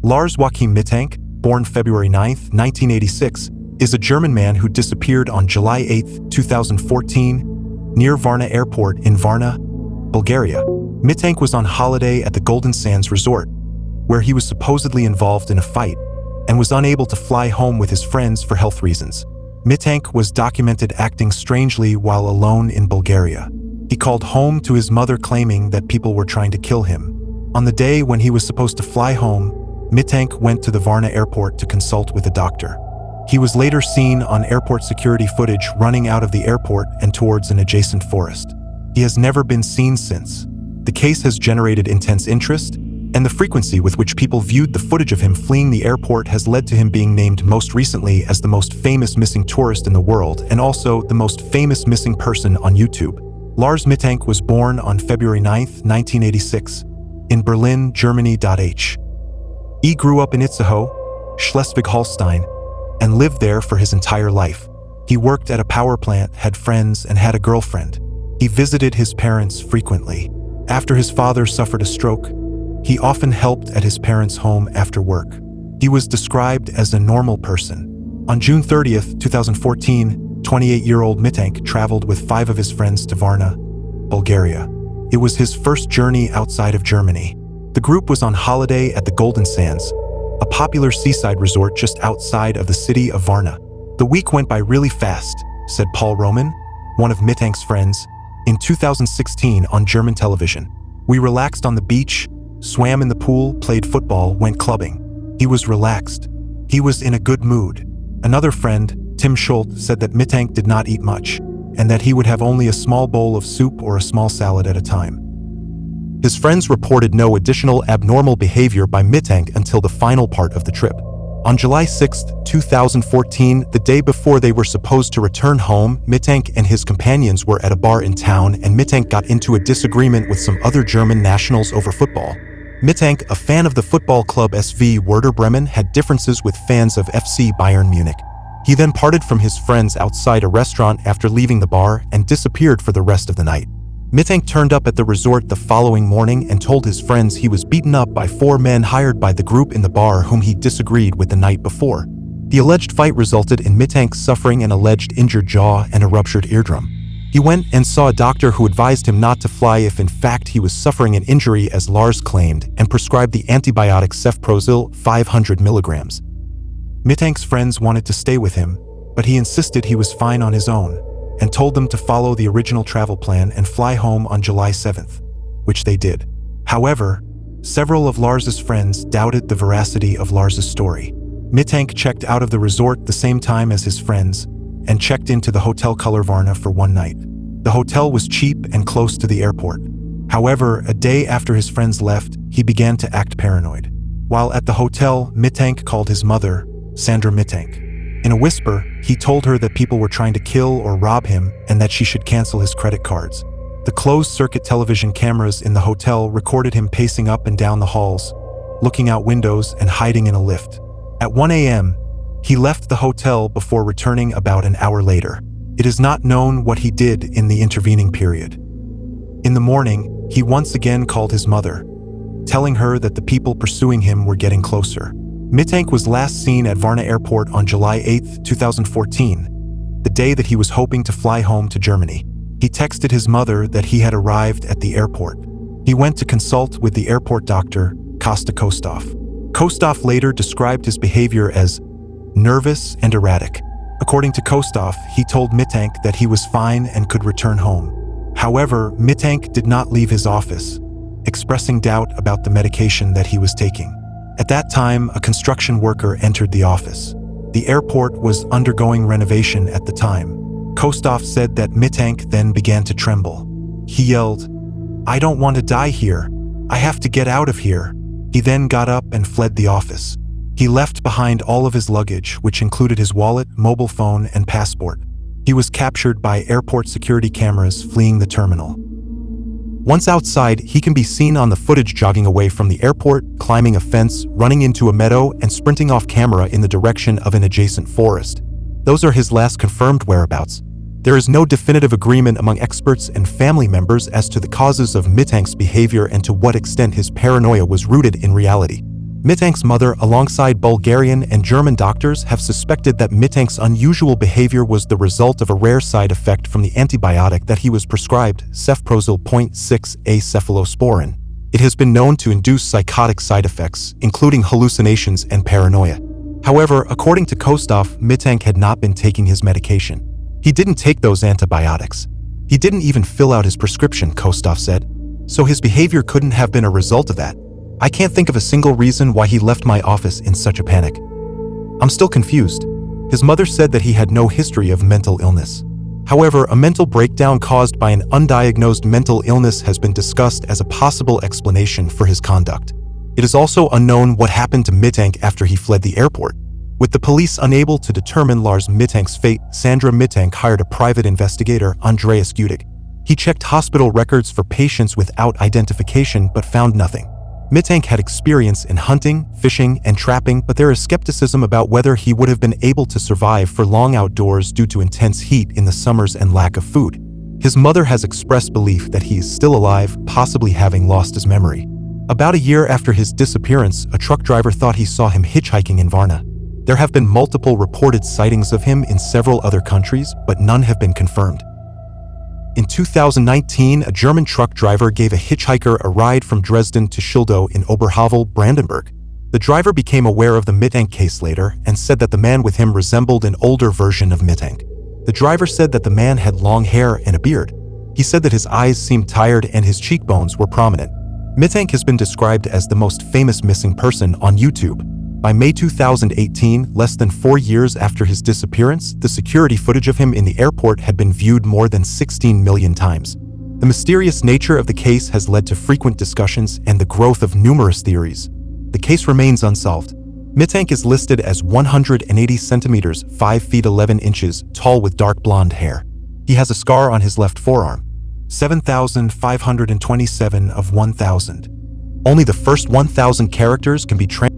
Lars Mittank, born February 9, 1986, is a German man who disappeared on July 8, 2014, near Varna Airport in Varna, Bulgaria. Mittank was on holiday at the Golden Sands Resort, where he was supposedly involved in a fight and was unable to fly home with his friends for health reasons. Mittank was documented acting strangely while alone in Bulgaria. He called home to his mother claiming that people were trying to kill him. On the day when he was supposed to fly home, Mittank went to the Varna airport to consult with a doctor. He was later seen on airport security footage running out of the airport and towards an adjacent forest. He has never been seen since. The case has generated intense interest, and the frequency with which people viewed the footage of him fleeing the airport has led to him being named most recently as the most famous missing tourist in the world and also the most famous missing person on YouTube. Lars Mittank was born on February 9, 1986, in Berlin, Germany. He grew up in Itzehoe, Schleswig-Holstein, and lived there for his entire life. He worked at a power plant, had friends, and had a girlfriend. He visited his parents frequently. After his father suffered a stroke, he often helped at his parents' home after work. He was described as a normal person. On June 30, 2014, 28-year-old Mittank traveled with 5 of his friends to Varna, Bulgaria. It was his first journey outside of Germany. The group was on holiday at the Golden Sands, a popular seaside resort just outside of the city of Varna. "The week went by really fast," said Paul Roman, one of Mittank's friends, in 2016 on German television. "We relaxed on the beach, swam in the pool, played football, went clubbing. He was relaxed. He was in a good mood." Another friend, Tim Schultz, said that Mittank did not eat much, and that he would have only a small bowl of soup or a small salad at a time. His friends reported no additional abnormal behavior by Mittank until the final part of the trip. On July 6, 2014, the day before they were supposed to return home, Mittank and his companions were at a bar in town, and Mittank got into a disagreement with some other German nationals over football. Mittank, a fan of the football club SV Werder Bremen, had differences with fans of FC Bayern Munich. He then parted from his friends outside a restaurant after leaving the bar and disappeared for the rest of the night. Mittank turned up at the resort the following morning and told his friends he was beaten up by 4 men hired by the group in the bar whom he disagreed with the night before. The alleged fight resulted in Mittank suffering an alleged injured jaw and a ruptured eardrum. He went and saw a doctor who advised him not to fly if in fact he was suffering an injury, as Lars claimed, and prescribed the antibiotic cefprozil 500 milligrams. Mittank's friends wanted to stay with him, but he insisted he was fine on his own and told them to follow the original travel plan and fly home on July 7th, which they did. However, several of Lars's friends doubted the veracity of Lars's story. Mittank checked out of the resort the same time as his friends and checked into the Hotel Color Varna for one night. The hotel was cheap and close to the airport. However, a day after his friends left, he began to act paranoid. While at the hotel, Mittank called his mother, Sandra Mittank. In a whisper, he told her that people were trying to kill or rob him and that she should cancel his credit cards. The closed-circuit television cameras in the hotel recorded him pacing up and down the halls, looking out windows and hiding in a lift. At 1 a.m., he left the hotel before returning about an hour later. It is not known what he did in the intervening period. In the morning, he once again called his mother, telling her that the people pursuing him were getting closer. Mittank was last seen at Varna Airport on July 8, 2014, the day that he was hoping to fly home to Germany. He texted his mother that he had arrived at the airport. He went to consult with the airport doctor, Kosta Kostov. Kostov later described his behavior as nervous and erratic. According to Kostov, he told Mittank that he was fine and could return home. However, Mittank did not leave his office, expressing doubt about the medication that he was taking. At that time, a construction worker entered the office. The airport was undergoing renovation at the time. Kostov said that Mittank then began to tremble. He yelled, "I don't want to die here. I have to get out of here." He then got up and fled the office. He left behind all of his luggage, which included his wallet, mobile phone, and passport. He was captured by airport security cameras fleeing the terminal. Once outside, he can be seen on the footage jogging away from the airport, climbing a fence, running into a meadow, and sprinting off camera in the direction of an adjacent forest. Those are his last confirmed whereabouts. There is no definitive agreement among experts and family members as to the causes of Mittank's behavior and to what extent his paranoia was rooted in reality. Mittank's mother, alongside Bulgarian and German doctors, have suspected that Mittank's unusual behavior was the result of a rare side effect from the antibiotic that he was prescribed, cefprozil 0.6-A cephalosporin. It has been known to induce psychotic side effects, including hallucinations and paranoia. However, according to Kostov, Mittank had not been taking his medication. He didn't take those antibiotics. He didn't even fill out his prescription, Kostov said. So his behavior couldn't have been a result of that. I can't think of a single reason why he left my office in such a panic. I'm still confused. His mother said that he had no history of mental illness. However, a mental breakdown caused by an undiagnosed mental illness has been discussed as a possible explanation for his conduct. It is also unknown what happened to Mittank after he fled the airport. With the police unable to determine Lars Mittank's fate, Sandra Mittank hired a private investigator, Andreas Gudig. He checked hospital records for patients without identification but found nothing. Mittank had experience in hunting, fishing, and trapping, but there is skepticism about whether he would have been able to survive for long outdoors due to intense heat in the summers and lack of food. His mother has expressed belief that he is still alive, possibly having lost his memory. About a year after his disappearance, a truck driver thought he saw him hitchhiking in Varna. There have been multiple reported sightings of him in several other countries, but none have been confirmed. In 2019, a German truck driver gave a hitchhiker a ride from Dresden to Schildow in Oberhavel, Brandenburg. The driver became aware of the Mittank case later and said that the man with him resembled an older version of Mittank. The driver said that the man had long hair and a beard. He said that his eyes seemed tired and his cheekbones were prominent. Mittank has been described as the most famous missing person on YouTube. By May 2018, less than 4 years after his disappearance, the security footage of him in the airport had been viewed more than 16 million times. The mysterious nature of the case has led to frequent discussions and the growth of numerous theories. The case remains unsolved. Mittank is listed as 180 centimeters, 5 feet 11 inches, tall with dark blonde hair. He has a scar on his left forearm. 7,527 of 1,000. Only the first 1,000 characters can be